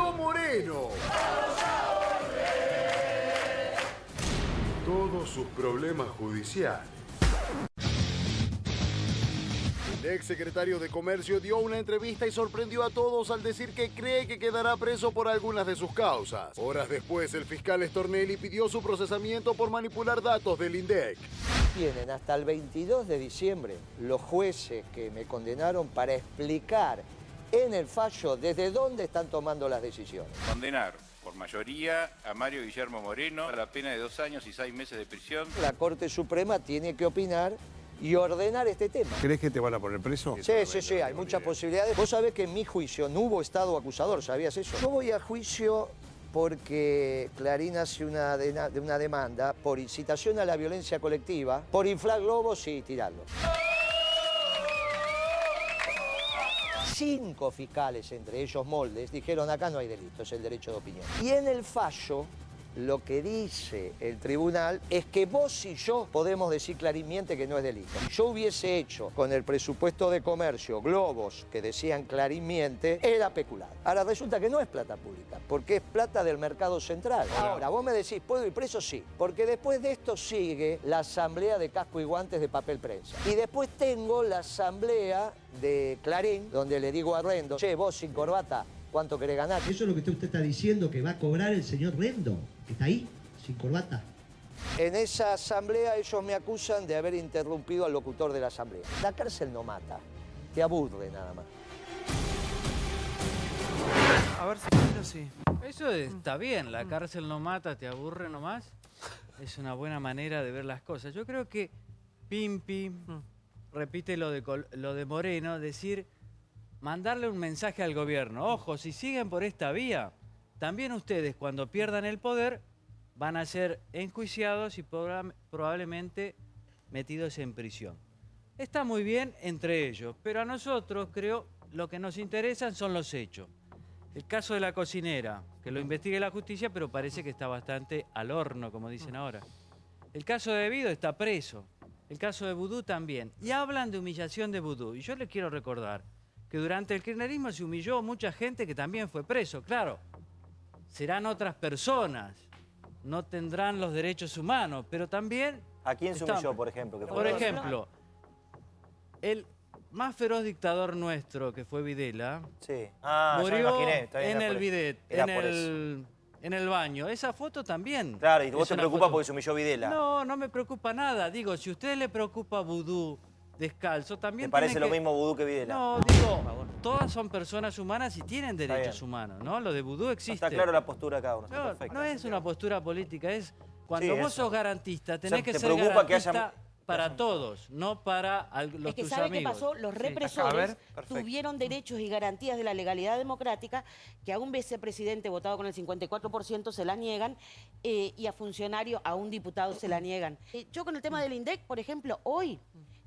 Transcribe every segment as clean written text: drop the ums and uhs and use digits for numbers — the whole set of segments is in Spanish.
Guillermo Moreno. Todos sus problemas judiciales. El ex secretario de Comercio dio una entrevista y sorprendió a todos al decir que cree que quedará preso por algunas de sus causas. Horas después, el fiscal Stornelli pidió su procesamiento por manipular datos del INDEC. Tienen hasta el 22 de diciembre los jueces que me condenaron para explicar en el fallo desde dónde están tomando las decisiones. Condenar por mayoría a Mario Guillermo Moreno a la pena de 2 años y 6 meses de prisión. La Corte Suprema tiene que opinar y ordenar este tema. ¿Crees que te van a poner preso? Sí, hay muchas posibilidades. Vos sabés que en mi juicio no hubo estado acusador, ¿sabías eso? Yo voy a juicio porque Clarín hace una demanda por incitación a la violencia colectiva, por inflar globos y tirarlos. 5 fiscales, entre ellos Moldes, dijeron acá no hay delito, es el derecho de opinión. Y en el fallo, lo que dice el tribunal es que vos y yo podemos decir Clarín miente que no es delito. Si yo hubiese hecho con el presupuesto de comercio globos que decían Clarín miente, era peculado. Ahora resulta que no es plata pública, porque es plata del mercado central. Ahora, vos me decís, ¿puedo ir preso? Sí, porque después de esto sigue la asamblea de casco y guantes de papel prensa. Y después tengo la asamblea de Clarín, donde le digo a Rendo, che, vos sin corbata, ¿cuánto querés ganar? Eso es lo que usted está diciendo que va a cobrar el señor Rendo, que está ahí, sin corbata. En esa asamblea ellos me acusan de haber interrumpido al locutor de la asamblea. La cárcel no mata, te aburre nada más. A ver si... Eso está bien, la cárcel no mata, te aburre nomás. Es una buena manera de ver las cosas. Yo creo que Pimpi repite lo de Moreno, decir... mandarle un mensaje al gobierno. Ojo, si siguen por esta vía, también ustedes cuando pierdan el poder van a ser enjuiciados y probablemente metidos en prisión. Está muy bien entre ellos, pero a nosotros creo lo que nos interesan son los hechos. El caso de la cocinera, que lo investigue la justicia, pero parece que está bastante al horno, como dicen ahora. El caso de Vido está preso. El caso de Vudú también. Y hablan de humillación de Vudú. Y yo les quiero recordar que durante el kirchnerismo se humilló mucha gente que también fue preso. Claro, serán otras personas, no tendrán los derechos humanos, pero también... ¿A quién se humilló, por ejemplo? Por ejemplo, el más feroz dictador nuestro, que fue Videla, sí. murió en el bidet, en el baño. Esa foto también. Claro, y vos te preocupa porque se humilló Videla. No, no me preocupa nada. Digo, si a usted le preocupa Vudú, descalzo, también... ¿Te parece lo mismo Vudú que Videla? No, digo, todas son personas humanas y tienen derechos humanos, ¿no? Lo de Vudú existe. Está claro la postura acá. No es una postura política, es cuando vos sos garantista, tenés que ser preocupa garantista que haya... para todos, no para los tus ¿sabe amigos. qué pasó? Los represores tuvieron derechos y garantías de la legalidad democrática que a un vicepresidente votado con el 54% se la niegan y a funcionario, a un diputado se la niegan. Yo con el tema del INDEC, por ejemplo, hoy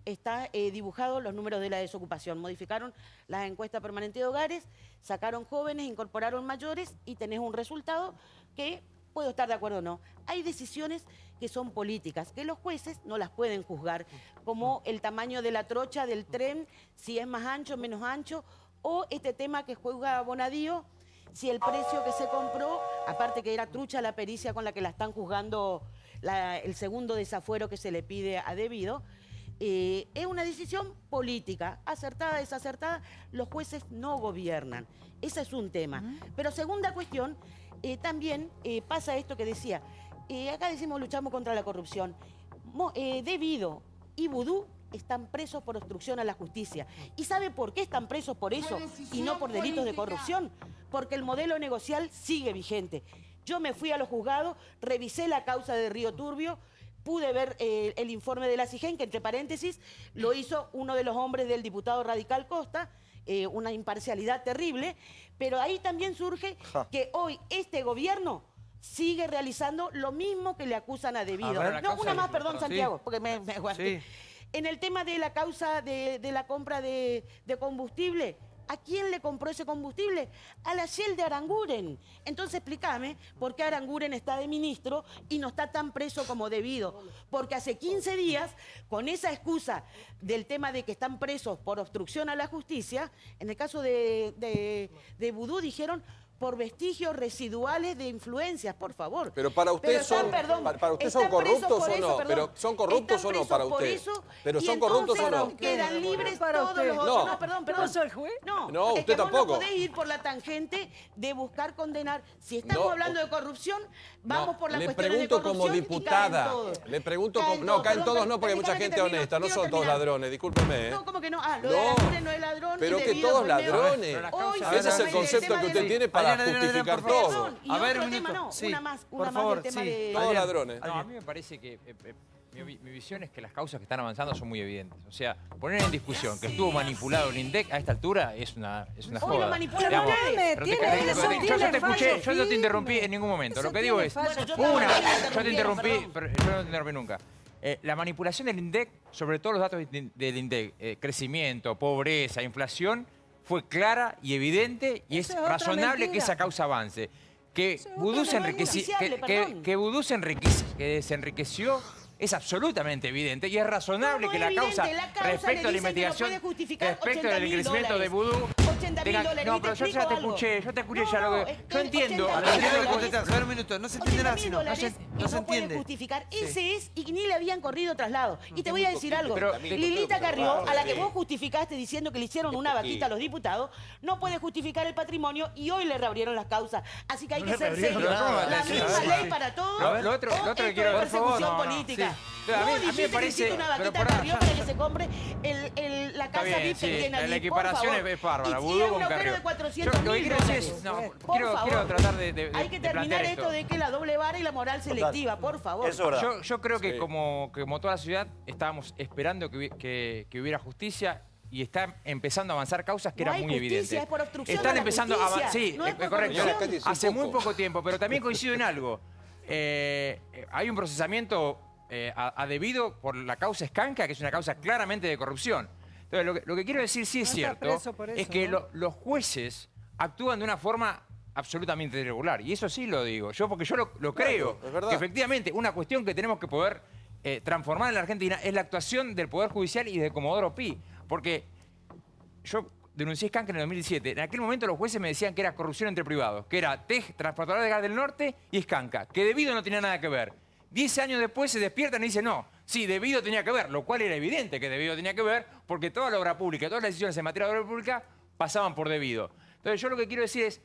está dibujado los números de la desocupación. Modificaron las encuestas permanentes de hogares, sacaron jóvenes, incorporaron mayores y tenés un resultado que puedo estar de acuerdo o no. Hay decisiones que son políticas, que los jueces no las pueden juzgar, como el tamaño de la trocha del tren, si es más ancho, menos ancho, o este tema que juzga Bonadío, si el precio que se compró, aparte que era trucha la pericia con la que la están juzgando, el segundo desafuero que se le pide a Debido, es una decisión política, acertada, desacertada, los jueces no gobiernan. Ese es un tema. Pero segunda cuestión, también pasa esto que decía, acá decimos luchamos contra la corrupción. Debido y Vudú están presos por obstrucción a la justicia. ¿Y sabe por qué están presos por eso y no por delitos de corrupción? Porque el modelo negocial sigue vigente. Yo me fui a los juzgados, revisé la causa de Río Turbio, pude ver el informe de la CIGEN, que entre paréntesis lo hizo uno de los hombres del diputado radical Costa, una imparcialidad terrible, pero ahí también surge que hoy este gobierno sigue realizando lo mismo que le acusan a Debido. No, una más, perdón, Santiago, porque me aguanté. En el tema de la causa de la compra de combustible, ¿a quién le compró ese combustible? A la Shell de Aranguren. Entonces explícame por qué Aranguren está de ministro y no está tan preso como Debido. Porque hace 15 días, con esa excusa del tema de que están presos por obstrucción a la justicia, en el caso de Vudú dijeron, por vestigios residuales de influencias, por favor. Pero para usted para usted son corruptos o no, pero son corruptos o no para usted. Pero son corruptos o no. Quedan libres todos los otros. No, perdón. ¿No soy juez? No, usted tampoco. No podés ir por la tangente de buscar condenar. Si estamos hablando de corrupción, vamos por la cuestión de corrupción. Como diputada, le pregunto como... No, caen todos no, porque hay mucha gente honesta, no son todos ladrones, discúlpeme. No, ¿cómo que no? Lo de ladrones no es ladrón. Pero que todos ladrones. Ese es el concepto que usted tiene para justificar todo. A ver, un minuto. Una más del tema de... Todos ladrones. No, a mí me parece que... Mi visión es que las causas que están avanzando son muy evidentes. O sea, poner en discusión que estuvo manipulado el INDEC a esta altura es una joda. Hoy lo manipulan ustedes. Yo te escuché, yo no te interrumpí en ningún momento. Lo que digo es, yo te interrumpí, pero yo no te interrumpí nunca. La manipulación del INDEC, sobre todo los datos del INDEC, crecimiento, pobreza, inflación, fue clara y evidente y es razonable que esa causa avance. Que Vudú se enriqueció es absolutamente evidente y es razonable que la causa respecto a la investigación, respecto al crecimiento de Vudú... No, pero yo ya te escuché, ya lo que... Yo entiendo... A ver, un minuto, no se entiende nada, sino no se entiende. Justificar. Ese es, y ni le habían corrido traslado. Y te voy a decir algo. Lilita Carrió, a la que vos justificaste diciendo que le hicieron una vaquita a los diputados, no puede justificar el patrimonio y hoy le reabrieron las causas. Así que hay que ser serio. La misma ley para todos. Lo otro que quiero... Persecución política. A mí me parece... una vaquita a Carrió para que se compre la casa VIP que tiene allí. La equiparación es bárbara. Y un agujero de 400 mil dólares. Quiero tratar de hay que terminar esto de que la doble vara y la moral selectiva, por favor. Eso es verdad. Yo creo que como toda la ciudad estábamos esperando que hubiera justicia y están empezando a avanzar causas que eran muy evidentes. Es por obstrucción están de la empezando a avanzar. Sí, no es correcto. Hace muy poco tiempo, pero también coincido en algo. Hay un procesamiento a debido por la causa Escanca, que es una causa claramente de corrupción. Entonces, lo que quiero decir sí es cierto, es que los jueces actúan de una forma absolutamente irregular. Y eso sí lo digo, porque yo lo creo. Que efectivamente una cuestión que tenemos que poder transformar en la Argentina es la actuación del Poder Judicial y de Comodoro Pi. Porque yo denuncié Escanca en el 2017. En aquel momento los jueces me decían que era corrupción entre privados, que era TEG, Transportadora de Gas del Norte y Escanca, que debido no tenía nada que ver. 10 años después se despiertan y dicen, no, sí, debido tenía que ver, lo cual era evidente que debido tenía que ver, porque toda la obra pública, todas las decisiones en materia de obra pública pasaban por debido. Entonces yo lo que quiero decir es,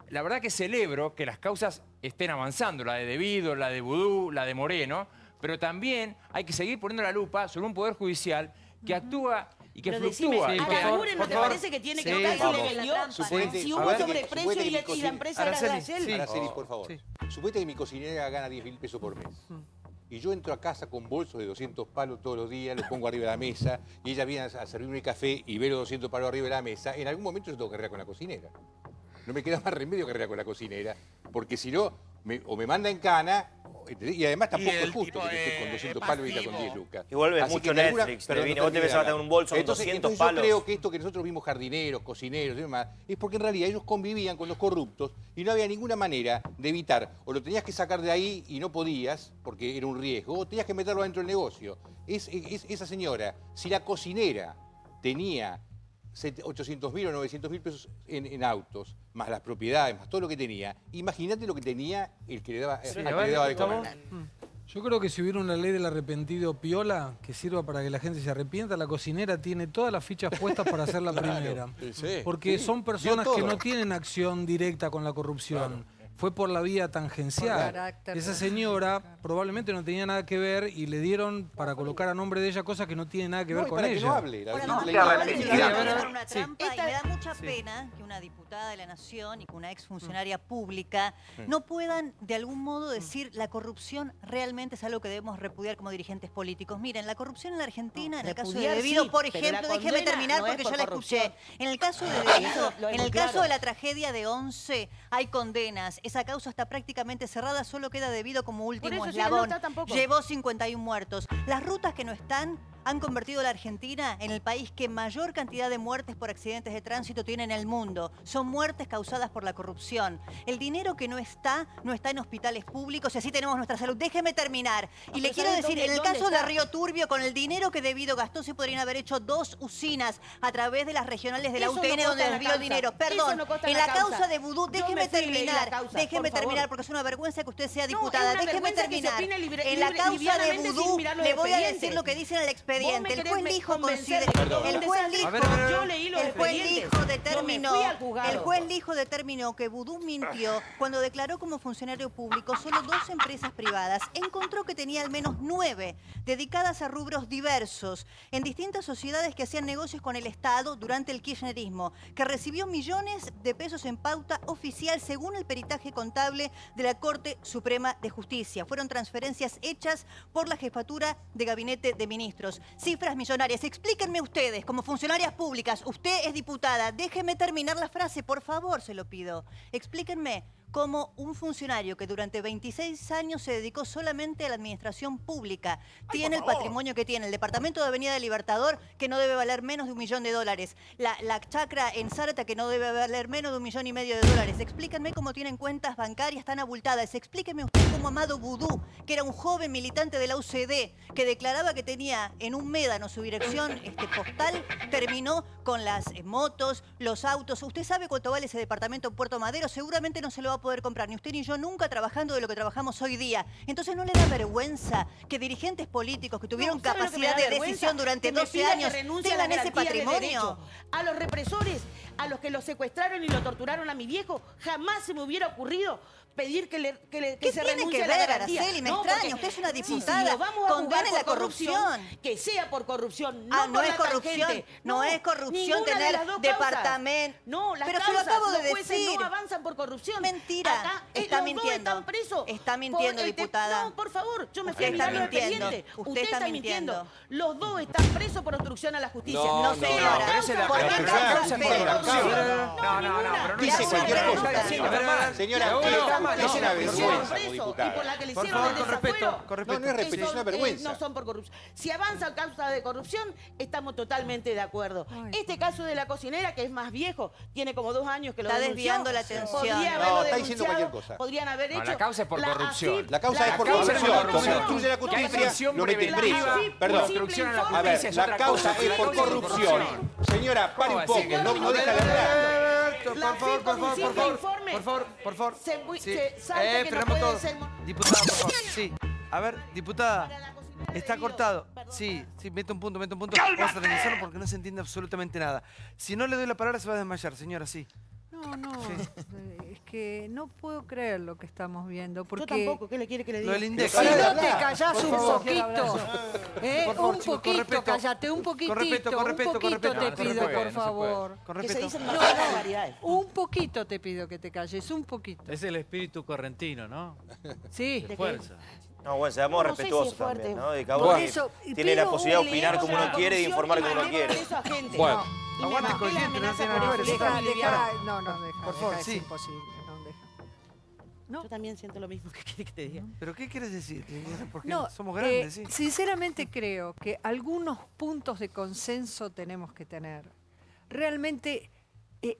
la verdad que celebro que las causas estén avanzando, la de Debido, la de Vudú, la de Moreno, pero también hay que seguir poniendo la lupa sobre un poder judicial que actúa y que fluctúa. ¿No te parece que tiene que estar si le vendió? Si hubo sobreprecio y la empresa era Araceli? Araceli, por favor. Suponete que mi cocinera gana 10.000 pesos por mes. Y yo entro a casa con bolsos de 200 palos todos los días, los pongo arriba de la mesa, y ella viene a servirme café y ve los 200 palos arriba de la mesa. En algún momento yo tengo que arreglar con la cocinera. No me queda más remedio que arreglar con la cocinera, porque si no, o me manda en cana, y además tampoco es justo que esté con 200 palos y con 10 lucas. Y vuelve mucho Netflix, pero vos te ves a tener un bolso con 200 palos. Yo creo que esto que nosotros vimos jardineros, cocineros y demás, es porque en realidad ellos convivían con los corruptos y no había ninguna manera de evitar. O lo tenías que sacar de ahí y no podías, porque era un riesgo, o tenías que meterlo dentro del negocio. Esa señora, si la cocinera tenía 800.000 o 900.000 pesos en autos, más las propiedades, más todo lo que tenía, imagínate lo que tenía el que le daba, de comer. Yo creo que si hubiera una ley del arrepentido piola que sirva para que la gente se arrepienta, la cocinera tiene todas las fichas puestas para ser la primera. Porque son personas que no tienen acción directa con la corrupción. Fue por la vía tangencial. Esa señora probablemente no tenía nada que ver y le dieron para colocar a nombre de ella cosas que no tienen nada que ver con ella. Y me da mucha pena que una diputada de la Nación y que una exfuncionaria pública no puedan de algún modo decir la corrupción realmente es algo que debemos repudiar como dirigentes políticos. Miren, la corrupción en la Argentina, en el caso de Debido, por ejemplo, déjeme terminar porque yo la escuché. En el caso de Debido, en el caso de la tragedia de 11, hay condenas. Esa causa está prácticamente cerrada, solo queda Debido como último eslabón. Llevó 51 muertos. Las rutas que no están, han convertido a la Argentina en el país que mayor cantidad de muertes por accidentes de tránsito tiene en el mundo. Son muertes causadas por la corrupción. El dinero que no está en hospitales públicos y así tenemos nuestra salud. Déjeme terminar. Y le quiero decir, en el caso de Río Turbio, con el dinero que debido gastó, se podrían haber hecho 2 usinas a través de las regionales de la UTN donde desvió dinero. Perdón, en la causa de Vudú, déjeme terminar. Déjeme terminar, porque es una vergüenza que usted sea diputada. Déjeme terminar. En la causa de Vudú, le voy a decir lo que dice en el expediente. El juez Lijo considera... El juez Lijo determinó que Vudú mintió cuando declaró como funcionario público solo 2 empresas privadas. Encontró que tenía al menos 9 dedicadas a rubros diversos en distintas sociedades que hacían negocios con el Estado durante el kirchnerismo, que recibió millones de pesos en pauta oficial según el peritaje contable de la Corte Suprema de Justicia. Fueron transferencias hechas por la Jefatura de Gabinete de Ministros. Cifras millonarias. Explíquenme ustedes, como funcionarias públicas, usted es diputada, déjeme terminar la frase, por favor, se lo pido. Explíquenme cómo un funcionario que durante 26 años se dedicó solamente a la administración pública tiene el patrimonio que tiene. El departamento de Avenida del Libertador, que no debe valer menos de $1 millón. La chacra en Zárate, que no debe valer menos de $1,5 millones. Explíquenme cómo tienen cuentas bancarias tan abultadas. Explíquenme usted cómo Amado Vudú, que era un joven militante de la UCD, que declaraba que tenía en un médano su dirección postal, terminó con las motos, los autos. ¿Usted sabe cuánto vale ese departamento en Puerto Madero? Seguramente no se lo va a poder comprar, ni usted ni yo, nunca trabajando de lo que trabajamos hoy día. Entonces, ¿no le da vergüenza que dirigentes políticos que tuvieron capacidad de decisión durante 12 años tengan ese patrimonio? A los represores, a los que lo secuestraron y lo torturaron a mi viejo, jamás se me hubiera ocurrido pedir que se renuncie a la garantía. Araceli, me extraña, usted es una diputada, condene la corrupción. Que sea por corrupción, no es corrupción, no es corrupción tener departamento. No, las pero se lo acabo de decir. No avanzan por corrupción. Mentira, acá, está mintiendo. Están presos. Está mintiendo, diputada. No, por favor, yo me fui a mirar los expedientes. Usted está mintiendo. Los 2 están presos por obstrucción a la justicia. No, señora. ¿Por qué causa por corrupción? No, dice cualquier cosa. Señora, es una vergüenza, diputada. Y por la que le Por hicieron favor, con respeto. No es respeto, es una vergüenza. No son por corrupción. Si avanza causa de corrupción, estamos totalmente de acuerdo. Este caso de la cocinera, que es más viejo, tiene como 2 años que lo denunció. Está desviando la atención. No, está diciendo cualquier cosa. Podrían haber hecho... la causa es por corrupción. La causa es por corrupción. Como obstruye la justicia, lo meten preso. Perdón. A ver, la causa es por corrupción. Señora, pare un poco, no deja de hablar. Por favor. Diputada, por favor. Sí. A ver, diputada. Está cortado. Sí, mete un punto. Vamos a revisarlo porque no se entiende absolutamente nada. Si no le doy la palabra se va a desmayar, señora, sí. No, es que no puedo creer lo que estamos viendo. Porque yo tampoco, ¿qué le quiere que le diga? Lo del index. Si no te callás un poquito, un poquito, cállate, un poquitito, te pido, por favor. Que se dicen barbaridades. Un poquito te pido que te calles, un poquito. Es el espíritu correntino, ¿no? Sí. De fuerza. No, bueno, seamos respetuosos también, ¿no? De cada uno tiene la posibilidad de opinar como uno quiere y de informar como uno quiere. Bueno. Aguante corriente, no tiene nada que ver. Deja. Por favor, es sí. imposible, no, deja. No. Yo también siento lo mismo. ¿Qué quieres que te diga? ¿Pero qué quieres decir? Porque no, somos grandes, sí. Sinceramente creo que algunos puntos de consenso tenemos que tener. Realmente,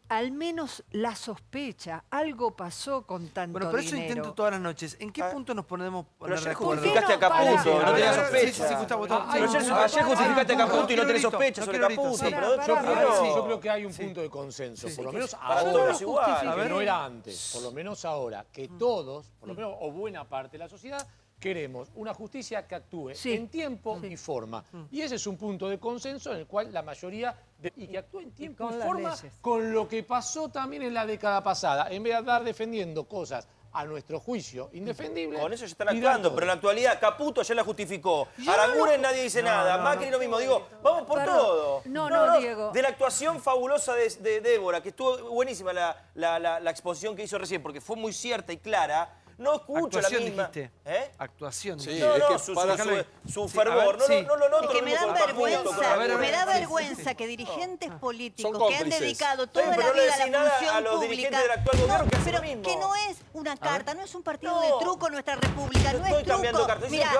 al menos la sospecha, algo pasó con tanto dinero. Bueno, pero eso intento todas las noches. ¿En qué punto nos ponemos pero ayer justificaste a Caputo, no tenías sospecha. Sí, Gustavo. Ayer justificaste a Caputo y no tenés sospecha sobre Caputo. Yo creo que hay un punto de consenso, por lo menos ahora, que no era antes, por lo menos ahora, que todos, por lo menos, o buena parte de la sociedad, queremos una justicia que actúe en tiempo y forma. Y ese es un punto de consenso en el cual la mayoría... y que actúe en tiempo y forma con lo que pasó también en la década pasada. En vez de andar defendiendo cosas a nuestro juicio indefendibles... Con eso ya están actuando, pero en la actualidad Caputo ya la justificó. Aranguren nadie dice nada, Macri lo mismo. Digo, vamos por todo. No, Diego. De la actuación fabulosa de Débora, que estuvo buenísima la exposición que hizo recién, porque fue muy cierta y clara. no escucho la misma. Dijiste. Actuación. Sí, su fervor. No lo noto. Es que me da vergüenza que dirigentes políticos que han dedicado toda la vida a la función pública, pero que no es una carta, no es un partido de truco nuestra república, no es truco. Mira,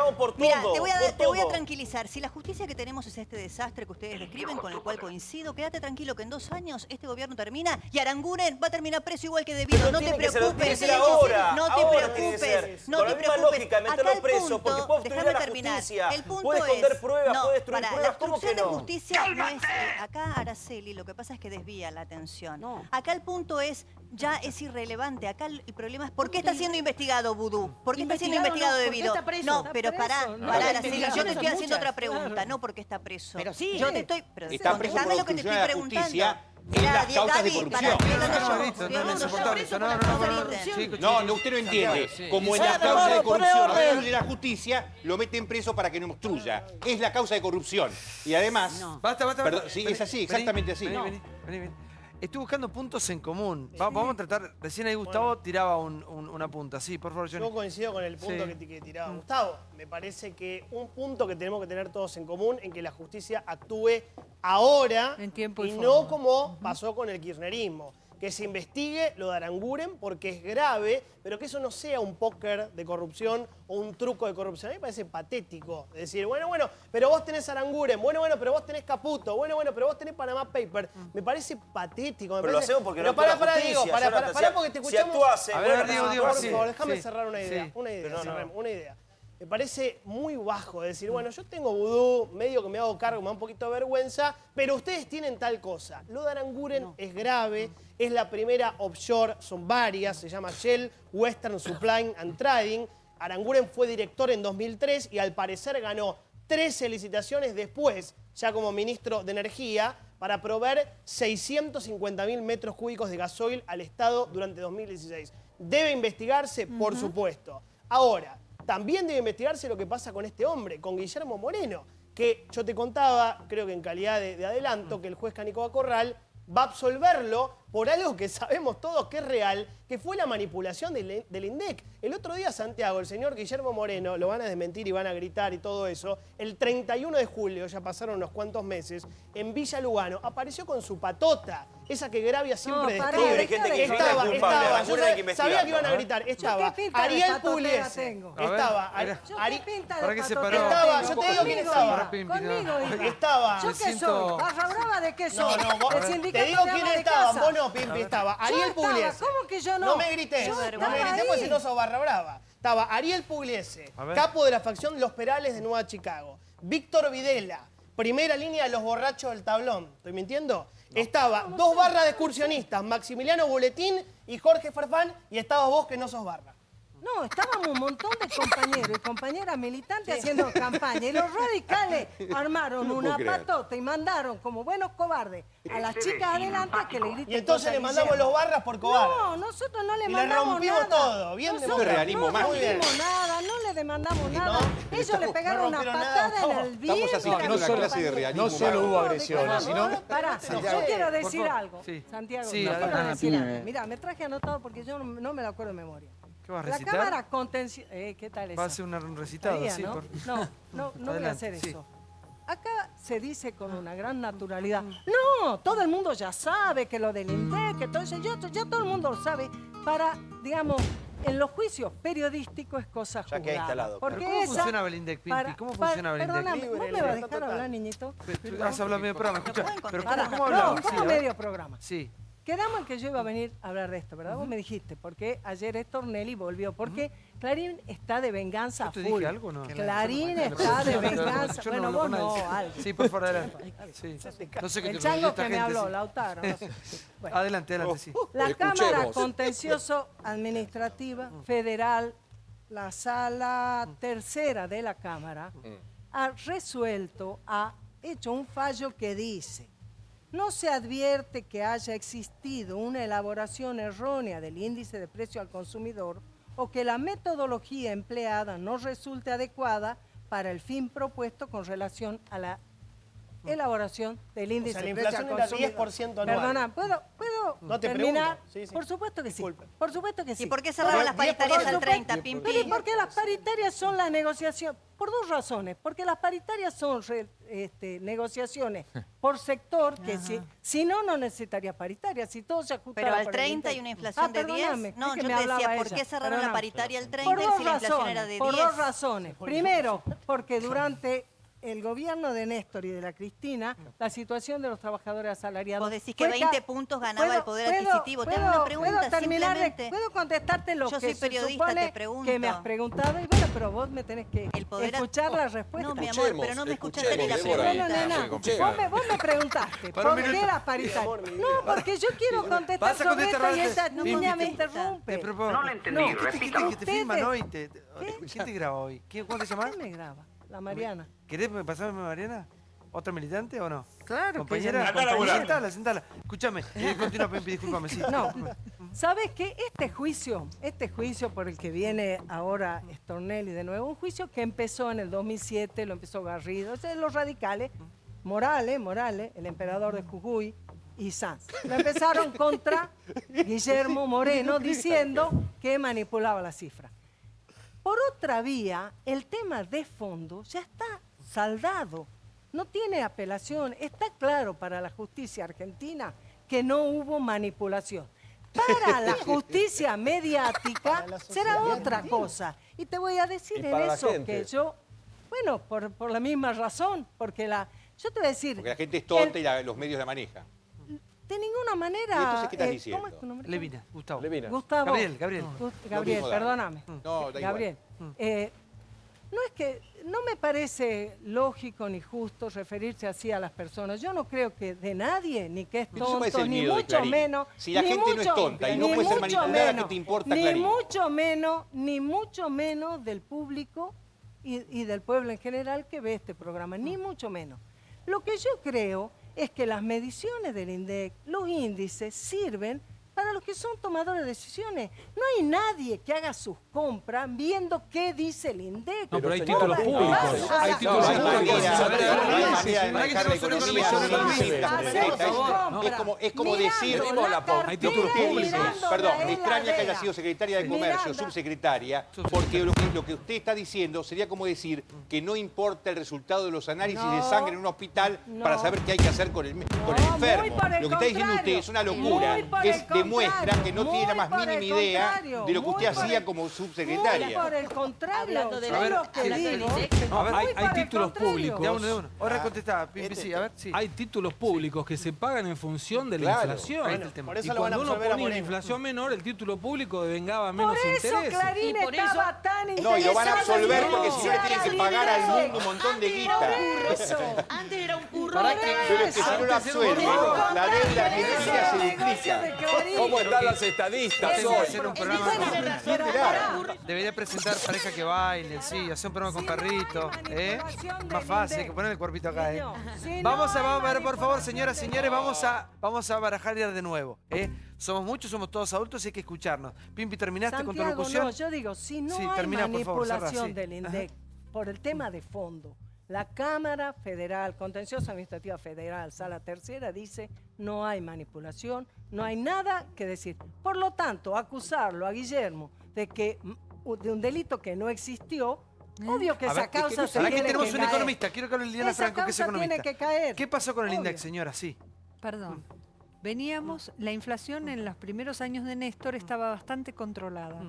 te voy a tranquilizar. Si la justicia que tenemos es este desastre que ustedes describen, con el cual coincido, quédate tranquilo que en 2 años este gobierno termina y Aranguren va a terminar preso igual que debido. No te preocupes. No te preocupes. No te preocupes. Acá el punto, déjame terminar. El punto es, esconder pruebas, puede destruir la pruebas, ¿cómo que obstrucción de no? justicia no es, acá Araceli, lo que pasa es que desvía la atención. Acá el punto es, ya es irrelevante. Acá el problema es, ¿por qué está siendo investigado Vudú? ¿Por qué está siendo investigado debido? No, pero pará, Araceli, yo te estoy haciendo otra pregunta, no porque está preso. Pero sí. Yo te estoy, está preso por lo que te estoy preguntando. En las causas de corrupción. No, usted no entiende. Como en la causa de corrupción de la justicia, lo meten preso para que no obstruya. Es la causa de corrupción. Y además... Basta. Perdón, sí, es así, exactamente así. Vení. Estoy buscando puntos en común. Vamos a tratar... Recién ahí Gustavo tiraba una punta. Sí, por favor, Johnny. Yo coincido con el punto que tiraba Gustavo. Me parece que un punto que tenemos que tener todos en común en que la justicia actúe ahora en tiempo y no como pasó con el kirchnerismo. Que se investigue lo de Aranguren porque es grave, pero que eso no sea un póker de corrupción o un truco de corrupción. A mí me parece patético decir, bueno, pero vos tenés Aranguren, bueno, pero vos tenés Caputo, bueno, pero vos tenés Panama Paper. Me parece patético. Pero lo hacemos porque no pará, porque te escuchamos. A ver, Diego, por favor, déjame cerrar una idea. Una idea. Me parece muy bajo decir, bueno, yo tengo vudú, medio que me hago cargo, me da un poquito de vergüenza, pero ustedes tienen tal cosa. Lo de Aranguren es grave, es la primera offshore, son varias, se llama Shell, Western Supply and Trading. Aranguren fue director en 2003 y al parecer ganó 13 licitaciones después, ya como ministro de Energía, para proveer 650.000 metros cúbicos de gasoil al Estado durante 2016. ¿Debe investigarse? Por supuesto. Ahora, también debe investigarse lo que pasa con este hombre, con Guillermo Moreno, que yo te contaba, creo que en calidad de adelanto, que el juez Canicoba Corral va a absolverlo por algo que sabemos todos que es real, que fue la manipulación del INDEC. El otro día, Santiago, el señor Guillermo Moreno, lo van a desmentir y van a gritar y todo eso, el 31 de julio, ya pasaron unos cuantos meses, en Villa Lugano, apareció con su patota, esa que Gravia siempre describe. Sabía que iban a gritar, estaba Ariel Pugliese, yo te digo quién estaba. Conmigo, estaba. ¿Yo qué soy? ¿Barra brava de qué soy? Te digo quién estaba, vos no, Pimpi, estaba Ariel Pugliese. ¿Cómo que yo no? No me grites, porque si no sos barra brava. Estaba Ariel Pugliese, capo de la facción Los Perales de Nueva Chicago. Víctor Videla, primera línea de los borrachos del tablón. ¿Estoy mintiendo? Estaba 2 barras de excursionistas, Maximiliano Boletín y Jorge Farfán, y estabas vos que no sos barra. No, estábamos un montón de compañeros y compañeras militantes haciendo campaña. Y los radicales armaron una patota y mandaron como buenos cobardes a las chicas adelante a que le griten. Y entonces le mandamos los barras por cobardes. No, nosotros no le Y mandamos nada. le rompimos todo. Bien nosotros realismo no rompimos nada, no le demandamos nada. Ellos le pegaron una patada en el vientre. Estamos asistiendo a una clase de realismo. No solo hubo agresiones, sino... Pará, yo quiero decir algo. Santiago, quiero decir algo. Mirá, me traje anotado porque yo no me lo acuerdo de memoria. ¿Qué vas a la recitar? Cámara Contenciosa... ¿Qué tal eso? Va a ser un recitado, sí. No voy a hacer eso. Acá se dice con una gran naturalidad, no, todo el mundo ya sabe que lo del INDEC, que todo eso, ya todo el mundo lo sabe, para, digamos, en los juicios periodísticos es cosa jugada. Ya que ha instalado. ¿Pero cómo funcionaba el INDEC, Pimpi? ¿Cómo funcionaba el INDEC? Perdóname, ¿vos me vas a dejar hablar, niñito? Has hablado medio programa, escucha. ¿Pero cómo hablaba? hablaba? No, ¿cómo medio programa? Sí. Quedamos en que yo iba a venir a hablar de esto, ¿verdad? Vos me dijiste, porque ayer Stornelli volvió, porque Clarín está de venganza a full. ¿Yo te dije algo no? Clarín está de venganza. Bueno, vos no, algo. Sí, por favor, adelante. Sí. No sé qué el chango que me habló, Lautaro. No sé. Bueno, adelante, sí. La Cámara Contencioso Administrativa Federal, la Sala Tercera de la Cámara, ha resuelto, ha hecho un fallo que dice: no se advierte que haya existido una elaboración errónea del índice de precio al consumidor o que la metodología empleada no resulte adecuada para el fin propuesto con relación a la elaboración del índice de precio al consumidor. La inflación era 10% anual. Perdona, ¿puedo ¿puedo No te terminar? pregunto. Sí, sí. Por supuesto que Disculpe. sí. Por supuesto que sí. ¿Y por qué cerraron las paritarias al 30, Pimpi? Pero porque las paritarias son la negociación, por dos razones. Porque las paritarias son negociaciones por sector, que si no, no necesitaría paritarias. Si todo se ajustara Pero al por el 30 hay una inflación de 10. perdóname, No, que yo me te decía, hablaba ¿por ella? qué cerraron la Perdóname. paritaria al 30 Por dos si la inflación razones, era de 10? por dos razones. Primero, porque durante el gobierno de Néstor y de la Cristina, la situación de los trabajadores asalariados... Vos decís que 20 puntos ganaba el poder adquisitivo. Te hago una pregunta, simplemente. ¿Puedo contestarte lo Yo que soy periodista, se supone te pregunto. que me has preguntado? Y bueno, pero vos me tenés que poder escuchar la respuesta. No, mi amor, pero no me escuchaste ni la pregunta. Vos me preguntaste, ¿por qué las paritarias? No, porque yo quiero contestar sobre esto y esa niña me interrumpe. No la entendí, repito. ¿Qué te filman hoy? ¿Quién te graba hoy? ¿Cómo te llamas? ¿Quién me graba? La Mariana. ¿Querés pasarme a Mariana? ¿Otra militante o no? Claro, compañera. compañera. Sentala. Escúchame. Continúa, Pimpi, discúlpame. Sí. No, ¿sabes qué? Este juicio por el que viene ahora Stornelli de nuevo, un juicio que empezó en el 2007, lo empezó Garrido, los radicales, Morales, el emperador de Jujuy, y Sanz. Lo empezaron contra Guillermo Moreno diciendo que manipulaba la cifra. Por otra vía, el tema de fondo ya está saldado, no tiene apelación, está claro para la justicia argentina que no hubo manipulación. Para la justicia mediática será otra cosa. Y te voy a decir en eso que yo, bueno, por la misma razón, porque yo te voy a decir... Porque la gente es tonta y los medios la manejan. De ninguna manera... ¿Y entonces qué estás diciendo? ¿Cómo es tu nombre? Levina, Gustavo. Gustavo. Gabriel, perdóname. No, da Gabriel. No es que no me parece lógico ni justo referirse así a las personas. Yo no creo que de nadie, ni que es tonto, ni mucho menos. Si la gente no es tonta y no puede ser manipulada, ¿qué te importa, Clarín? Ni mucho menos del público y del pueblo en general que ve este programa, ni mucho menos. Lo que yo creo es que las mediciones del INDEC, los índices, sirven para los que son tomadores de decisiones. No hay nadie que haga sus compras viendo qué dice el INDEC. No, pero hay títulos públicos. Hay títulos públicos. Es como decir... Hay títulos públicos. Perdón, me extraña que haya sido secretaria de Comercio, subsecretaria, porque lo que usted está diciendo sería como decir que no importa el resultado de los análisis de sangre en un hospital para saber qué hay que hacer con el enfermo. Lo que está diciendo usted es una locura, que demuestra que no tiene la más mínima idea de lo que usted hacía como subsecretaria. Por el contrario, yo lo que digo... Hay títulos públicos. De uno. Ahora contesta, Pimpi, sí, a ver. Hay títulos públicos que se pagan en función de la inflación. Por eso y lo van a cuando uno absorber a ponía una Moreno. inflación menor, el título público devengaba menos intereses. Por eso Clarín estaba tan interesado. No, y lo van a absolver porque si no le tienen que pagar al mundo un montón de guita. Antes era un curro. Pero es que si no lo absuelven, la deuda argentina se duplica. ¿Cómo están las estadistas hoy? Hacer un programa debería presentar pareja que bailen, sí, hacer un programa con perritos, más fácil, hay que poner el cuerpito acá, Vamos a ver, por favor, señoras, señores, vamos a barajar de nuevo, Somos muchos, somos todos adultos y hay que escucharnos. Pimpi, ¿terminaste con tu locución? No, yo digo, si no hay termina, manipulación del INDEC por el tema de fondo, la Cámara Federal, Contencioso Administrativa Federal, Sala Tercera, dice no hay manipulación, no hay nada que decir. Por lo tanto, acusarlo a Guillermo de un delito que no existió, obvio que esa causa se tiene que caer. Aquí tenemos un economista, quiero que hable Liliana Franco, que es economista. Tiene que caer. ¿Qué pasó con el INDEC, señora? Sí. Perdón. Veníamos, la inflación en los primeros años de Néstor estaba bastante controlada.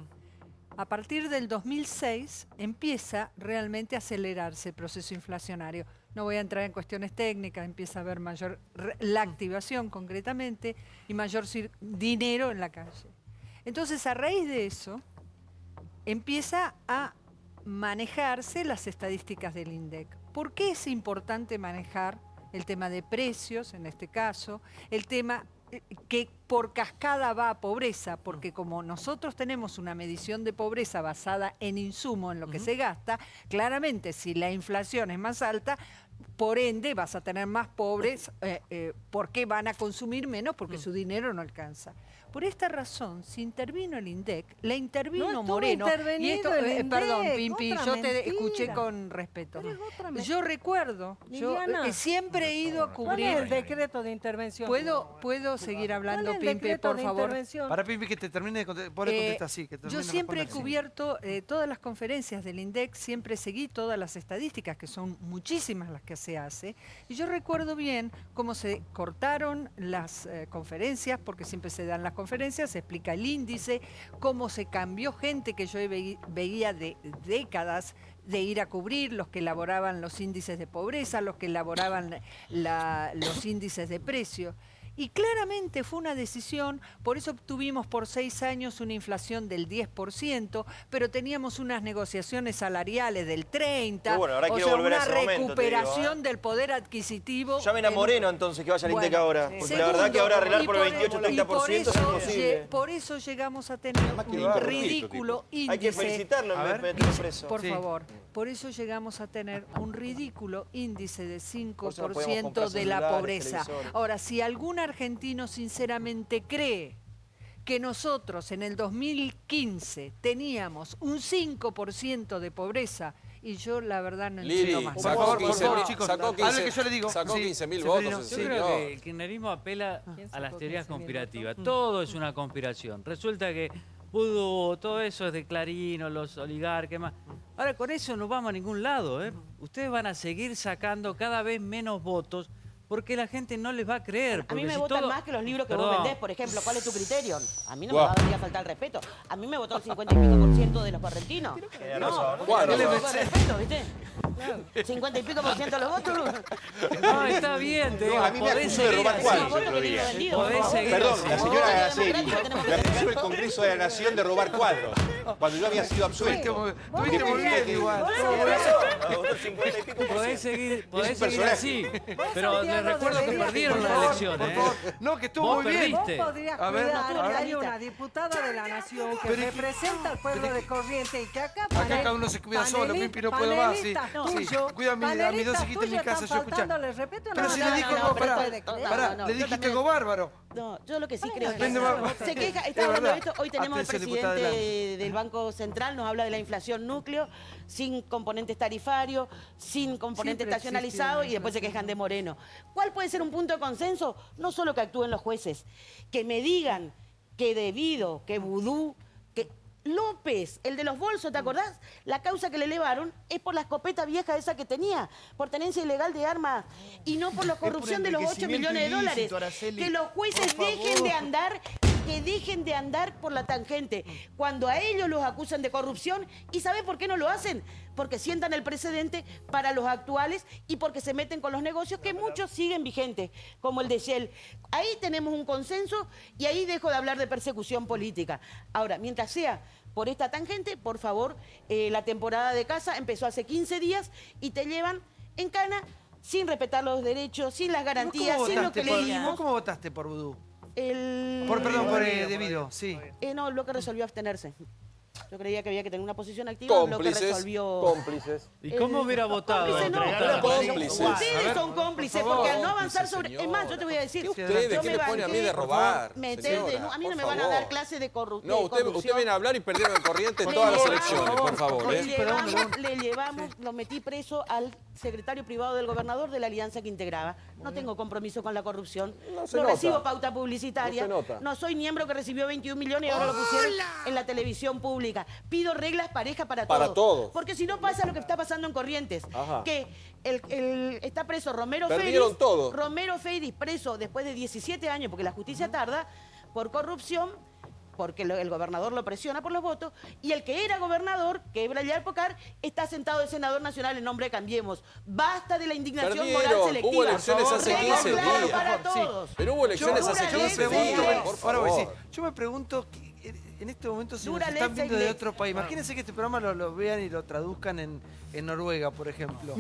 A partir del 2006 empieza realmente a acelerarse el proceso inflacionario. No voy a entrar en cuestiones técnicas, empieza a haber mayor la activación concretamente y mayor dinero en la calle. Entonces, a raíz de eso, empieza a manejarse las estadísticas del INDEC. ¿Por qué es importante manejar el tema de precios, en este caso, el tema que por cascada va a pobreza? Porque como nosotros tenemos una medición de pobreza basada en insumo, en lo que se gasta, claramente si la inflación es más alta, por ende vas a tener más pobres porque van a consumir menos porque su dinero no alcanza. Por esta razón, si intervino el INDEC, le intervino Moreno. Y esto, perdón, Pimpi, yo te escuché con respeto. Yo recuerdo, yo siempre he ido a cubrir... ¿Cuál es el decreto de intervención? ¿Puedo seguir hablando, Pimpi, por favor? Para Pimpi que te termine de contestar así. Yo siempre he cubierto todas las conferencias del INDEC, siempre seguí todas las estadísticas, que son muchísimas las que se hace, y yo recuerdo bien cómo se cortaron las conferencias, porque siempre se dan las conferencias, se explica el índice, cómo se cambió gente que yo veía de décadas de ir a cubrir, los que elaboraban los índices de pobreza, los que elaboraban los índices de precio. Y claramente fue una decisión, por eso obtuvimos por 6 años una inflación del 10%, pero teníamos unas negociaciones salariales del 30%, bueno, ahora o quiero sea, volver a una ese momento, recuperación del poder adquisitivo. Llamen a Moreno entonces, que vaya al INDEC ahora. Porque la verdad que ahora arreglar por el 28-30% es imposible. Por eso llegamos a tener un ridículo índice. Hay que felicitarlo en vez de meterlo preso. Por favor. Por eso llegamos a tener un ridículo índice de 5% de la pobreza. Ahora, si algún argentino sinceramente cree que nosotros en el 2015 teníamos un 5% de pobreza, y yo la verdad no entiendo más. Por favor, chicos, sacó 15.000 votos. Yo creo que el kirchnerismo apela a las teorías conspirativas. Todo es una conspiración. Resulta que Vudú, todo eso es de Clarín, los oligarcas, más. Ahora, con eso no vamos a ningún lado, ¿eh? Ustedes van a seguir sacando cada vez menos votos porque la gente no les va a creer. A mí me votan más que los libros que vos vendés, por ejemplo. ¿Cuál es tu criterio? A mí no me va a venir a faltar el respeto. A mí me votó el 50 y pico % de los correntinos. No, no le falta respeto, ¿viste? 50 y pico % de los votos. No, está bien, te digo, a mí me acusó de robar cuadros el otro día. Perdón, la señora Gaceri me acusó el Congreso de la Nación de robar cuadros, cuando yo había sido absuelto. Tuviste muy bien igual. Podés seguir así, pero les recuerdo que perdieron las elecciones. No, que estuvo muy bien. Vos podrías cuidar que hay una diputada de la Nación que representa al pueblo de Corrientes y que acá cada uno se cuida solo, Pimpi, no puedo más. Sí, cuida a mis 2 hijitos en mi casa, yo escuché. Pero si le dijo algo, pará, le dijiste algo bárbaro. No, yo lo que sí creo que se queja, está hablando de esto, hoy tenemos al presidente del Banco Central, nos habla de la inflación núcleo, sin componentes tarifarios, sin componente estacionalizado y después se quejan de Moreno. ¿Cuál puede ser un punto de consenso? No solo que actúen los jueces, que me digan que Debido, que Vudú, que López, el de los bolsos, ¿te acordás? La causa que le elevaron es por la escopeta vieja esa que tenía, por tenencia ilegal de armas, y no por la corrupción de los 8 millones de dólares. Que los jueces dejen de andar, que dejen de andar por la tangente, cuando a ellos los acusan de corrupción. ¿Y saben por qué no lo hacen? Porque sientan el precedente para los actuales y porque se meten con los negocios que muchos siguen vigentes, como el de Shell. Ahí tenemos un consenso y ahí dejo de hablar de persecución política. Ahora, mientras sea por esta tangente, por favor, la temporada de caza empezó hace 15 días y te llevan en cana sin respetar los derechos, sin las garantías, sin lo que le dimos. ¿Cómo votaste por Vudú? Por Debido, sí. No, lo que resolvió abstenerse. Yo creía que había que tener una posición activa, lo que resolvió... Cómplices. ¿Y cómo hubiera votado? Cómplices. Ustedes son cómplices, porque al no avanzar sobre... Es más, yo te voy a decir... ¿Ustedes qué me pone a mí de robar? A mí no me van a dar clase de corrupción. No, usted viene a hablar y perdieron en Corrientes en todas las elecciones, por favor. Le llevamos, lo metí preso al secretario privado del gobernador de la alianza que integraba. No tengo compromiso con la corrupción. No recibo pauta publicitaria. No soy miembro que recibió 21 millones y ahora lo pusieron en la televisión pública. Pido reglas parejas para todos. Para todos. Porque si no pasa lo que está pasando en Corrientes. Ajá. Que está preso Romero Perdieron todo. Romero Feiris preso después de 17 años, porque la justicia tarda, por corrupción, porque el gobernador lo presiona por los votos, y el que era gobernador, que es Brayar Pocar, está sentado de senador nacional en nombre de Cambiemos. Basta de la indignación moral selectiva. Hubo elecciones hace 15 días. Para todos. Pero hubo elecciones hace 15 días, por favor. Yo me pregunto, en este momento si nos están viendo de otro país, imagínense que este programa lo vean y lo traduzcan en Noruega, por ejemplo.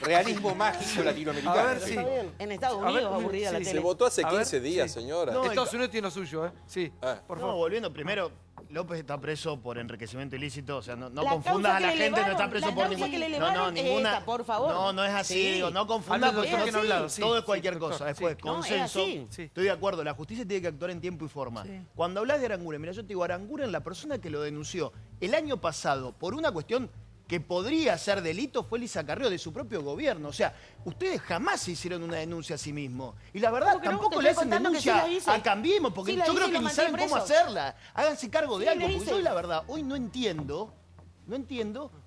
Realismo mágico latinoamericano. A ver si... En Estados Unidos aburrida la tele. Se votó hace 15 días, señora. Estados Unidos tiene lo suyo, ¿eh? Sí, por favor. Volviendo primero, López está preso por enriquecimiento ilícito, o sea, no La confundas a causa la que le gente, no está elevaron, preso la por causa que le ninguna... elevaron es esta, por favor. No, no es así, Sí. digo, no confundas Hablo del porque doctor que no ha hablado, sí. todo es Sí, cualquier doctor, cosa. sí. Después, No, es consenso, así. Sí. estoy de acuerdo, la justicia tiene que actuar en tiempo y forma. Sí. Cuando hablas de Aranguren, mira, yo te digo, Aranguren, la persona que lo denunció el año pasado por una cuestión que podría ser delito fue Elisa Carrió, de su propio gobierno. O sea, ustedes jamás se hicieron una denuncia a sí mismos. Y la verdad, ¿Cómo que no? tampoco Te le estoy hacen contando que sí denuncia la hice. a Cambiemos, porque Sí la yo hice creo y que lo ni mandé saben cómo preso. hacerla. Háganse cargo de Sí, algo, la porque hice. yo la verdad, hoy no entiendo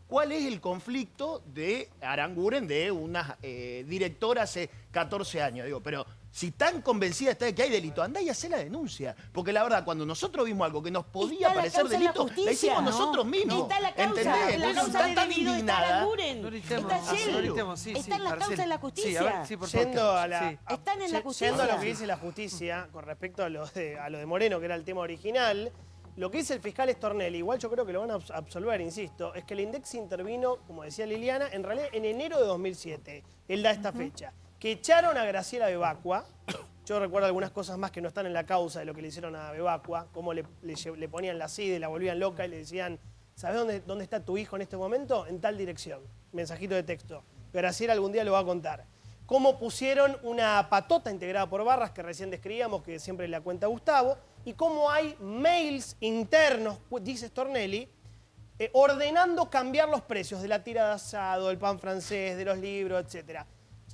cuál es el conflicto de Aranguren, de una directora hace 14 años. Digo, pero si tan convencida está de que hay delito, andá y hacé la denuncia. Porque la verdad, cuando nosotros vimos algo que nos podía Está la parecer causa en la delito, justicia, la hicimos ¿no? nosotros mismos. Está la causa, ¿Entendés? la Entonces, causa está de tan delito está indignada. Aranguren. No gritemos, Está no Shell. gritemos, sí, Está en la Araceli. causa en la Sí, justicia. a ver, sí, por favor. Yendo a la, Sí. Están en la justicia. Yendo a lo que dice la justicia con respecto a lo de Moreno, que era el tema original, lo que dice el fiscal Stornelli, igual yo creo que lo van a absolver, insisto, es que el INDEC intervino, como decía Liliana, en realidad en enero de 2007. Él da esta fecha. Que echaron a Graciela Bebacua. Yo recuerdo algunas cosas más que no están en la causa de lo que le hicieron a Bebacua, cómo le ponían la CIDE, la volvían loca y le decían, ¿sabés dónde está tu hijo en este momento? En tal dirección. Mensajito de texto. Graciela algún día lo va a contar. Cómo pusieron una patota integrada por barras que recién describíamos, que siempre le cuenta Gustavo, y cómo hay mails internos, dice Stornelli, ordenando cambiar los precios de la tira de asado, del pan francés, de los libros, etc.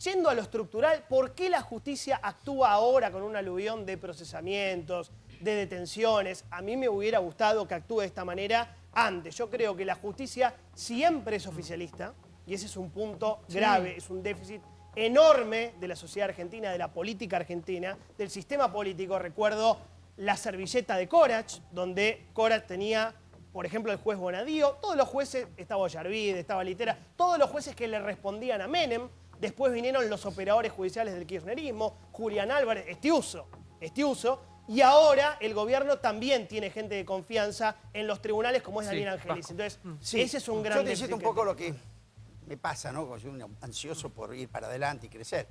Yendo a lo estructural, ¿por qué la justicia actúa ahora con un aluvión de procesamientos, de detenciones? A mí me hubiera gustado que actúe de esta manera antes. Yo creo que la justicia siempre es oficialista, y ese es un punto grave, es un déficit enorme de la sociedad argentina, de la política argentina, del sistema político. Recuerdo la servilleta de Corach, donde Corach tenía, por ejemplo, el juez Bonadío, todos los jueces, estaba Ollarvide, estaba Litera, todos los jueces que le respondían a Menem. Después vinieron los operadores judiciales del kirchnerismo, Julián Álvarez, Estiuso, y ahora el gobierno también tiene gente de confianza en los tribunales como es Daniel Angelis. Entonces, ese es un gran Yo te déficit un poco lo que me pasa, ¿no? Soy ansioso por ir para adelante y crecer.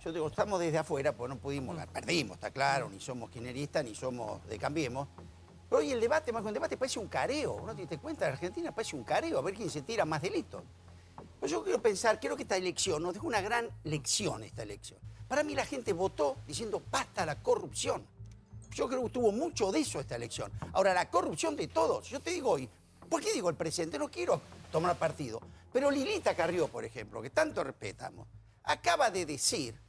Yo digo, estamos desde afuera, pues no pudimos, perdimos, está claro, ni somos kirchneristas, ni somos de Cambiemos. Pero hoy el debate, más que un debate, parece un careo. ¿No te cuenta? En Argentina parece un careo, a ver quién se tira más delitos. Pues yo quiero pensar, creo que esta elección nos dejó una gran lección, esta elección. Para mí la gente votó diciendo, basta la corrupción. Yo creo que tuvo mucho de eso esta elección. Ahora, la corrupción de todos. Yo te digo hoy, ¿por qué digo el presidente? No quiero tomar partido. Pero Lilita Carrió, por ejemplo, que tanto respetamos, acaba de decir,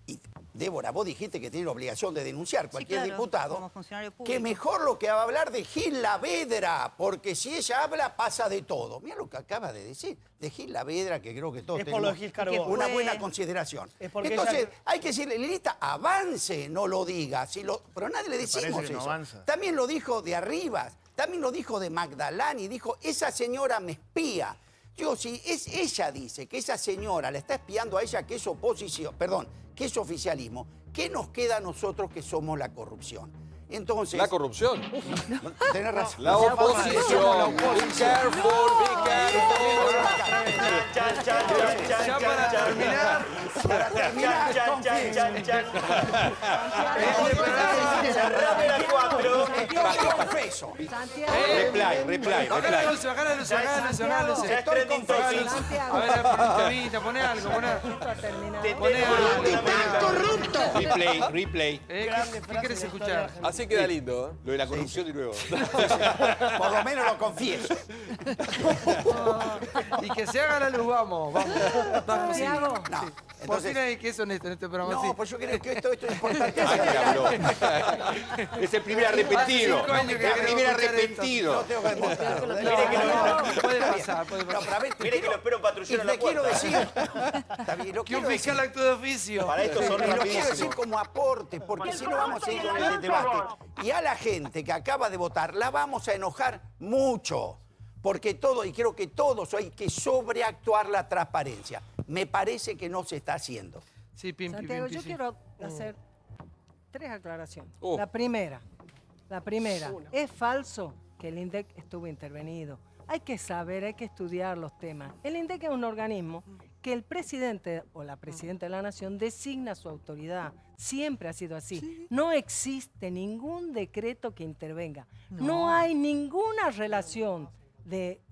y Débora, vos dijiste que tiene la obligación de denunciar cualquier diputado, como funcionario público. que mejor lo que va a hablar de Gil Lavedra, porque si ella habla pasa de todo. Mira lo que acaba de decir, de Gil Lavedra, que creo que todos Es por lo de tenemos Gil Carbó. una buena consideración. Es porque Entonces, ella- hay que decirle, Lilita, avance, no lo diga. Pero nadie le decimos parece que no eso. avanza. También lo dijo de Arribas, también lo dijo de Magdalani, dijo, esa señora me espía. Yo, si ella dice que esa señora la está espiando a ella, que es oposición, perdón, que es oficialismo, ¿qué nos queda a nosotros que somos la corrupción? Entonces... ¿La corrupción? Tenés razón. La oposición. Be careful, be careful. Ya para terminar. Cerrame la 4. Confeso. Reply. Bajala, Lucio, bajala, Lucio. Ya es trending topic. A ver, Temita, poné algo, poné algo. Poné algo. Replay. ¿Qué querés escuchar? Así queda lindo, ¿eh? Lo de la corrupción y luego. Por lo menos lo confieso. Y que se haga la luz, vamos. Vamos, sí. No, Por entonces... fin hay que es honesto en este programa. No, sí. pues yo creo que esto es importante. Es el primer arrepentido. Hace 5 años que El queremos primer escuchar arrepentido. No tengo que demostrarlo. Mire que lo- Puede pasar, puede No, pasar. pero a ver, Mire que lo espera un patrullero en la le quiero puerta. decir. Está bien, lo Que un quiero decir. fiscal actúe de oficio. Para esto son Y lo quiero rapidísimos. decir como aporte, porque si no vamos a ir con el debate. Y a la gente que acaba de votar, la vamos a enojar mucho. Porque todo, y creo que todos hay que sobreactuar la transparencia. Me parece que no se está haciendo. Sí, Santiago, yo sí. quiero hacer 3 aclaraciones. Oh. La primera, es falso que el INDEC estuvo intervenido. Hay que saber, hay que estudiar los temas. El INDEC es un organismo porque el presidente o la presidenta de la Nación designa su autoridad. Siempre ha sido así. Sí. No existe ningún decreto que intervenga. No hay ninguna relación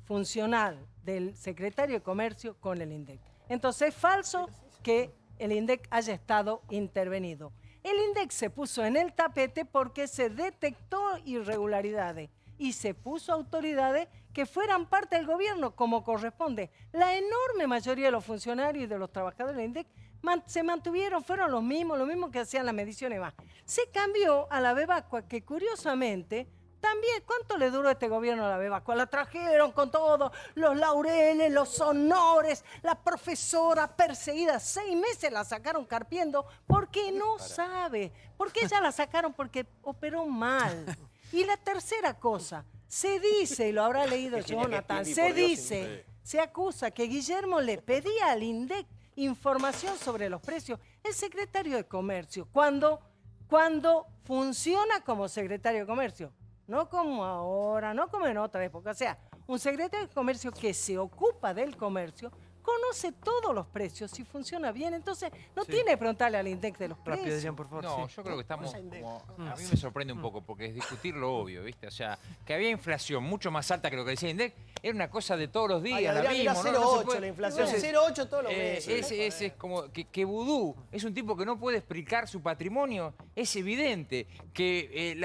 funcional del secretario de Comercio con el INDEC. Entonces es falso que el INDEC haya estado intervenido. El INDEC se puso en el tapete porque se detectó irregularidades y se puso autoridades que fueran parte del gobierno como corresponde. La enorme mayoría de los funcionarios y de los trabajadores del INDEC se mantuvieron, fueron los mismos que hacían las mediciones más. Se cambió a la Bebacua, que curiosamente también, ¿cuánto le duró este gobierno a la Bebacua? La trajeron con todos los laureles, los honores, la profesora perseguida. 6 meses la sacaron carpiendo porque no sabe. ¿Por qué ya la sacaron? Porque operó mal. Y la tercera cosa, se dice, y lo habrá leído Jonathan, se acusa que Guillermo le pedía al INDEC información sobre los precios. El secretario de Comercio, cuando funciona como secretario de Comercio, no como ahora, no como en otra época. O sea, un secretario de Comercio que se ocupa del comercio conoce todos los precios y funciona bien. Entonces, no tiene que preguntarle al INDEC de los precios. Rápido, Adrián, por favor. No, yo creo que estamos como... A mí me sorprende un poco, porque es discutir lo obvio, ¿viste? O sea, que había inflación mucho más alta que lo que decía el INDEC, era una cosa de todos los días. Ay, Adrián, la misma, era 0,8 la inflación, 0,8 todos los meses. Es como que Vudú es un tipo que no puede explicar su patrimonio, es evidente. Que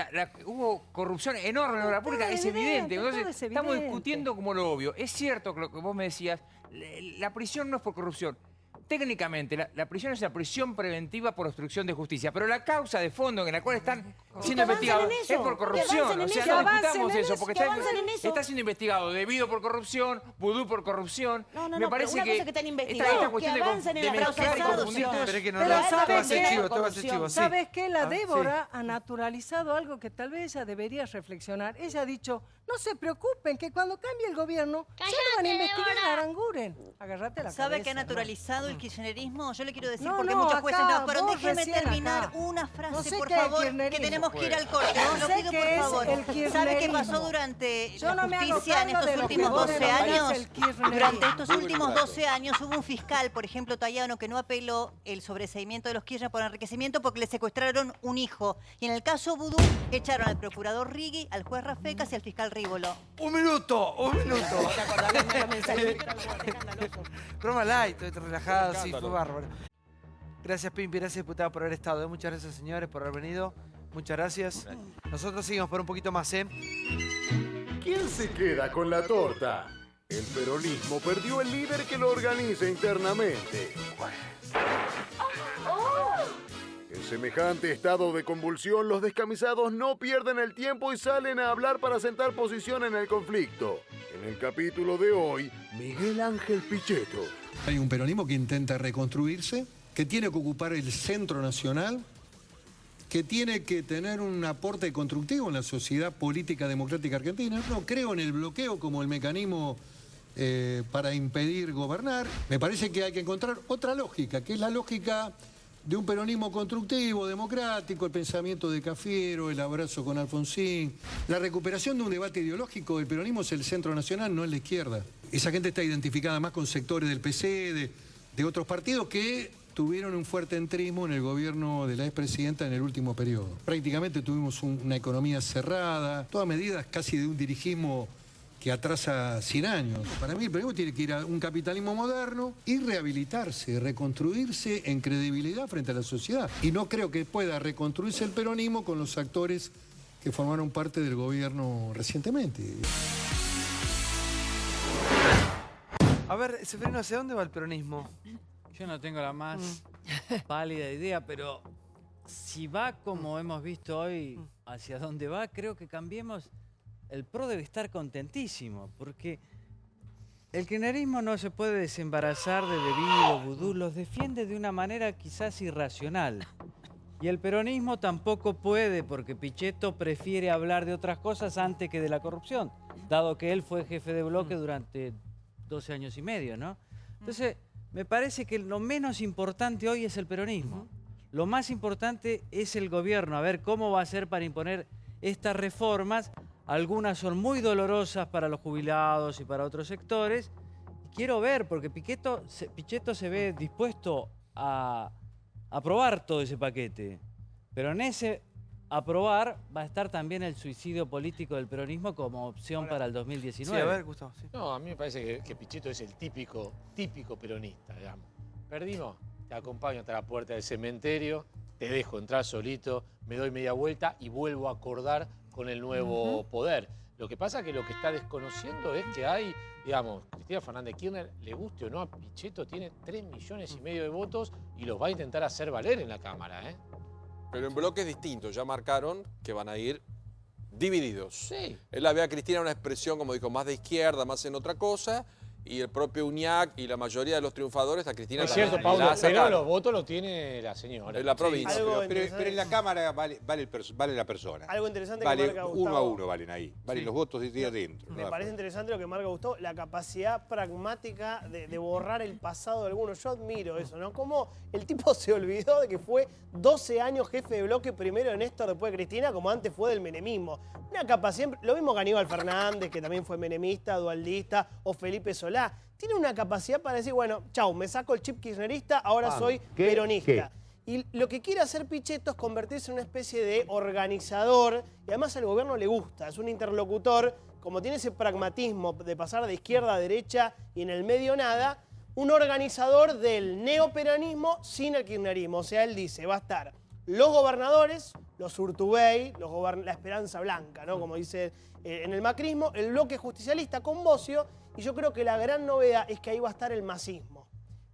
hubo corrupción enorme en la obra pública, es evidente. Entonces, estamos discutiendo como lo obvio. Es cierto que lo que vos me decías, la prisión no es por corrupción. Técnicamente, la prisión es la prisión preventiva por obstrucción de justicia, pero la causa de fondo en la cual están siendo investigados es por corrupción. O sea, no discutamos eso, porque está siendo investigado debido por corrupción, Vudú por corrupción. Me parece una cosa que están investigados, esta cuestión que avancen en la mezclar y confundir. ¿Sabes qué? La Débora ha naturalizado algo que tal vez ella debería reflexionar. Ella ha dicho, no se preocupen, que cuando cambie el gobierno, ya lo van a investigar a Aranguren. Agarrate la cabeza. ¿Sabe que ha naturalizado el kirchnerismo? Yo le quiero decir, porque muchos jueces no, pero déjeme terminar una frase, por favor, que tenemos que ir al corte. Lo pido, por favor. ¿Sabe qué pasó durante la justicia en estos últimos 12 años? Durante estos últimos 12 años hubo un fiscal, por ejemplo, Tayano, que no apeló el sobreseimiento de los Kirchner por enriquecimiento porque le secuestraron un hijo. Y en el caso Vudú, echaron al procurador Rigui, al juez Rafecas y al fiscal Rívolo. ¡Un minuto! Broma light, estoy relajado, sí, fue bárbaro. Gracias, Pimpi, gracias, diputado, por haber estado. Muchas gracias, señores, por haber venido. Muchas gracias. Nosotros seguimos por un poquito más, ¿eh? ¿Quién se queda con la torta? El peronismo perdió el líder que lo organiza internamente. En semejante estado de convulsión, los descamisados no pierden el tiempo y salen a hablar para sentar posición en el conflicto. En el capítulo de hoy, Miguel Ángel Pichetto. Hay un peronismo que intenta reconstruirse, que tiene que ocupar el centro nacional, que tiene que tener un aporte constructivo en la sociedad política democrática argentina. No creo en el bloqueo como el mecanismo para impedir gobernar. Me parece que hay que encontrar otra lógica, que es la lógica de un peronismo constructivo, democrático, el pensamiento de Cafiero, el abrazo con Alfonsín. La recuperación de un debate ideológico del peronismo es el centro nacional, no es la izquierda. Esa gente está identificada más con sectores del PC, de otros partidos que tuvieron un fuerte entrismo en el gobierno de la expresidenta en el último periodo. Prácticamente tuvimos una economía cerrada, todas medidas casi de un dirigismo que atrasa 100 años. Para mí el peronismo tiene que ir a un capitalismo moderno y rehabilitarse, reconstruirse en credibilidad frente a la sociedad. Y no creo que pueda reconstruirse el peronismo con los actores que formaron parte del gobierno recientemente. A ver, Seferino, ¿hacia dónde va el peronismo? Yo no tengo la más pálida idea, pero si va como hemos visto hoy, hacia dónde va, creo que Cambiemos. El PRO debe estar contentísimo, porque el kirchnerismo no se puede desembarazar de Debido, Vudú, los defiende de una manera quizás irracional. Y el peronismo tampoco puede, porque Pichetto prefiere hablar de otras cosas antes que de la corrupción, dado que él fue jefe de bloque durante 12 años y medio, ¿no? Entonces, me parece que lo menos importante hoy es el peronismo. Lo más importante es el gobierno, a ver cómo va a ser para imponer estas reformas. Algunas son muy dolorosas para los jubilados y para otros sectores, quiero ver, porque Pichetto se ve dispuesto a aprobar todo ese paquete. Pero en ese aprobar va a estar también el suicidio político del peronismo como opción para el 2019. Sí, a ver, Gustavo. Sí. No, a mí me parece que Pichetto es el típico peronista, digamos. Perdimos, te acompaño hasta la puerta del cementerio, te dejo entrar solito, me doy media vuelta y vuelvo a acordar con el nuevo poder. Lo que pasa es que lo que está desconociendo es que hay, digamos, Cristina Fernández de Kirchner, le guste o no a Pichetto, tiene 3,5 millones de votos y los va a intentar hacer valer en la Cámara, ¿eh? Pero en bloques distintos, ya marcaron que van a ir divididos. Sí. Él la ve a Cristina en una expresión, como dijo, más de izquierda, más en otra cosa, y el propio Uñac y la mayoría de los triunfadores a Cristina Es cierto, Paulo, pero los votos los tiene la señora. En la provincia. Sí, pero en la Cámara vale la persona. Algo interesante vale, que marca Gustavo. 1 a 1 valen ahí. Valen los votos de adentro. Me parece interesante lo que marca Gustavo, la capacidad pragmática de borrar el pasado de algunos. Yo admiro eso, ¿no? Cómo el tipo se olvidó de que fue 12 años jefe de bloque, primero de Néstor, después de Cristina, como antes fue del menemismo. Una capacidad, lo mismo que Aníbal Fernández, que también fue menemista, dualdista, o Felipe Solá. Tiene una capacidad para decir, bueno, chau, me saco el chip kirchnerista, ahora soy peronista. Y lo que quiere hacer Pichetto es convertirse en una especie de organizador, y además al gobierno le gusta, es un interlocutor, como tiene ese pragmatismo de pasar de izquierda a derecha y en el medio nada, un organizador del neoperonismo sin el kirchnerismo. O sea, él dice, va a estar los gobernadores, los Urtubey, la Esperanza Blanca, ¿no? Como dice en el macrismo, el bloque justicialista con Bocio, y yo creo que la gran novedad es que ahí va a estar el masismo.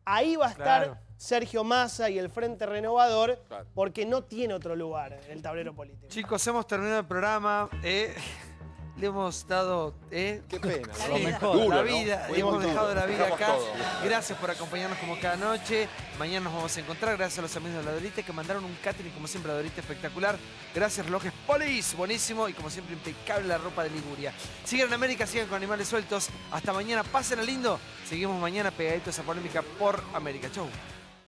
Ahí va a estar Sergio Massa y el Frente Renovador, porque no tiene otro lugar en el tablero político. Chicos, hemos terminado el programa. Le hemos dado qué pena, lo mejor, duro, la vida, ¿no? le hemos dejado la vida acá. Todo. Gracias por acompañarnos como cada noche. Mañana nos vamos a encontrar. Gracias a los amigos de la Dorita que mandaron un catering, como siempre, la Dorita espectacular. Gracias, Relojes Polis, buenísimo. Y como siempre, impecable la ropa de Liguria. Sigan en América, sigan con Animales Sueltos. Hasta mañana, pasen a lindo. Seguimos mañana pegaditos a Polémica por América. Chau.